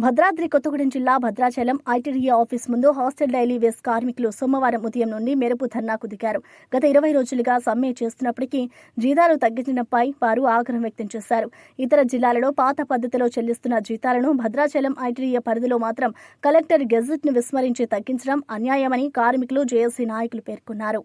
భద్రాద్రి కొత్తగూడెం జిల్లా Bhadrachalam ITDA office ముందు hostel daily వేస్ కార్మికులు సోమవారం ఉదయం నుండి మెరుపు ధర్నాకు దిగారు. గత 20 రోజులుగా సమ్మె చేస్తున్నప్పటికీ జీతాలు తగ్గించడంపై వారు ఆగ్రహం వ్యక్తం చేశారు. ఇతర జిల్లాలలో పాత పద్ధతిలో చెల్లిస్తున్న జీతాలను భద్రాచలం ఐటీడీఏ పరిధిలో మాత్రం కలెక్టర్ గెజెట్ ను విస్మరించి తగ్గించడం అన్యాయమని కార్మికులు జేఏసీ నాయకులు పేర్కొన్నారు.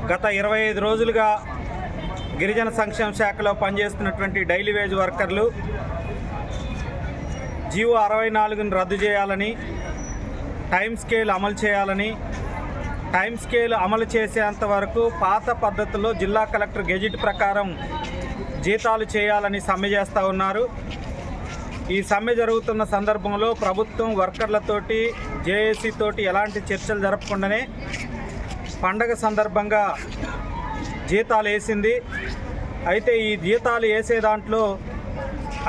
గత 25 రోజులుగా గిరిజన సంక్షేమ శాఖలో పనిచేస్తున్నటువంటి డైలీ వేజ్ వర్కర్లు జీవో 64ను రద్దు చేయాలని, టైం స్కేల్ అమలు చేయాలని, టైం స్కేల్ అమలు చేసేంత వరకు పాత పద్ధతిలో జిల్లా కలెక్టర్ గెజిట్ ప్రకారం జీతాలు చేయాలని సమ్మె చేస్తూ ఉన్నారు. ఈ సమ్మె జరుగుతున్న సందర్భంలో ప్రభుత్వం వర్కర్లతోటి జేఏసీ తోటి ఎలాంటి చర్చలు జరపకుండానే పండగ సందర్భంగా జీతాలు వేసింది. అయితే ఈ జీతాలు వేసే దాంట్లో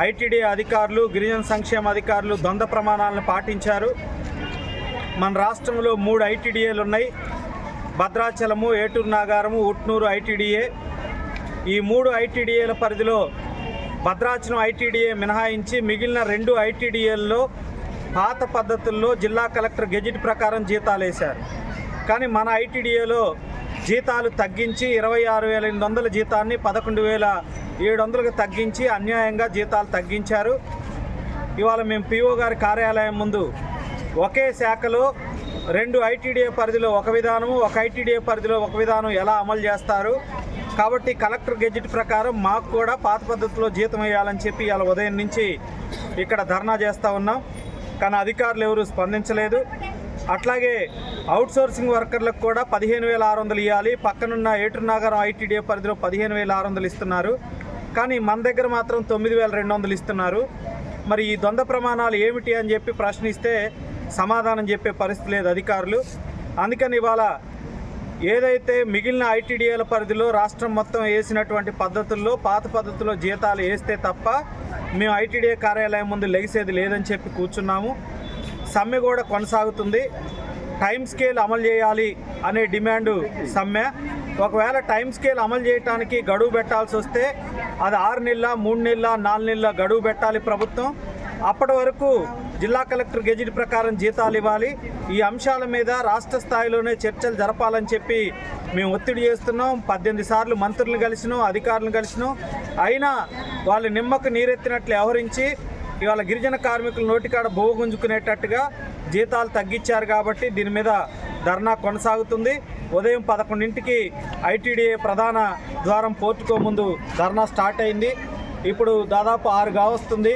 ఐటీడీ అధికారులు, గిరిజన సంక్షేమ అధికారులు ద్వంద్వ ప్రమాణాలను పాటించారు. మన రాష్ట్రంలో 3 ఐటీడీఏలు ఉన్నాయి. భద్రాచలము, ఏటూరు నాగారము, ఉట్నూరు ఐటీడీఏ. ఈ 3 ఐటీడీఏల పరిధిలో భద్రాచలం ఐటీడీఏ మినహాయించి మిగిలిన 2 ఐటీడీఏల్లో పాత పద్ధతుల్లో జిల్లా కలెక్టర్ గెజిట్ ప్రకారం జీతాలు వేశారు. కానీ మన ఐటీడీఏలో జీతాలు తగ్గించి 26,800 జీతాన్ని 11,700కు తగ్గించి అన్యాయంగా జీతాలు తగ్గించారు. ఇవాళ మేము పిఓ గారి కార్యాలయం ముందు ఒకే శాఖలో 2 ఐటీడీఏ పరిధిలో ఒక విధానము, ఒక ఐటీడీఏ పరిధిలో ఒక విధానం ఎలా అమలు చేస్తారు, కాబట్టి కలెక్టర్ గెజిట్ ప్రకారం మాకు కూడా పాత పద్ధతిలో జీతం వేయాలని చెప్పి ఇవాళ ఉదయం నుంచి ఇక్కడ ధర్నా చేస్తూ ఉన్నాం. కానీ అధికారులు ఎవరు స్పందించలేదు. అట్లాగే అవుట్సోర్సింగ్ వర్కర్లకు కూడా 15,600 ఇవ్వాలి. పక్కనున్న ఏటూరు నాగారం ఐటీడీఏ పరిధిలో 15,600 ఇస్తున్నారు. కానీ మన దగ్గర మాత్రం 9,200 ఇస్తున్నారు. మరి ఈ ద్వంద్వ ప్రమాణాలు ఏమిటి అని చెప్పి ప్రశ్నిస్తే సమాధానం చెప్పే పరిస్థితి లేదు అధికారులు. అందుకని ఇవాళ ఏదైతే మిగిలిన ఐటీడీఏల పరిధిలో రాష్ట్రం మొత్తం వేసినటువంటి పద్ధతుల్లో పాత పద్ధతిలో జీతాలు వేస్తే తప్ప మేము ఐటీడీఏ కార్యాలయం ముందు లెగిసేది లేదని చెప్పి కూర్చున్నాము. సమ్మె కూడా కొనసాగుతుంది. టైం స్కేల్ అమలు చేయాలి అనే డిమాండు సమ్మె. ఒకవేళ టైం స్కేల్ అమలు చేయడానికి గడువు పెట్టాల్సి వస్తే అది 6 నెలల, 3 నెలల, 4 నెలల గడువు పెట్టాలి ప్రభుత్వం. అప్పటి వరకు జిల్లా కలెక్టర్ గెజిట్ ప్రకారం జీతాలు ఇవ్వాలి. ఈ అంశాల మీద రాష్ట్ర స్థాయిలోనే చర్చలు జరపాలని చెప్పి మేము ఒత్తిడి చేస్తున్నాం. 18 సార్లు మంత్రులను కలిసినాం, అధికారులను కలిసినాం. అయినా వాళ్ళు నిమ్మకు నీరెత్తినట్లు వ్యవహరించి ఇవాళ గిరిజన కార్మికులు నోటికాడ బోగు గుంజుకునేటట్టుగా జీతాలు తగ్గించారు. కాబట్టి దీని మీద ధర్నా కొనసాగుతుంది. ఉదయం 11ంటికి ఐటీడీఏ ప్రధాన ద్వారం పోర్టుకో ముందు ధర్నా స్టార్ట్ అయింది. ఇప్పుడు దాదాపు 6 కావస్తుంది.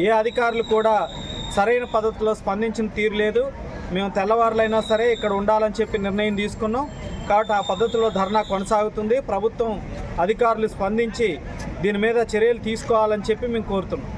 ఏ అధికారులు కూడా సరైన పద్ధతిలో స్పందించిన తీరు లేదు. మేము తెల్లవారులైనా సరే ఇక్కడ ఉండాలని చెప్పి నిర్ణయం తీసుకున్నాం. కాబట్టి ఆ పద్ధతిలో ధర్నా కొనసాగుతుంది. ప్రభుత్వం అధికారులు స్పందించి దీని మీద చర్యలు తీసుకోవాలని చెప్పి మేము కోరుతున్నాం.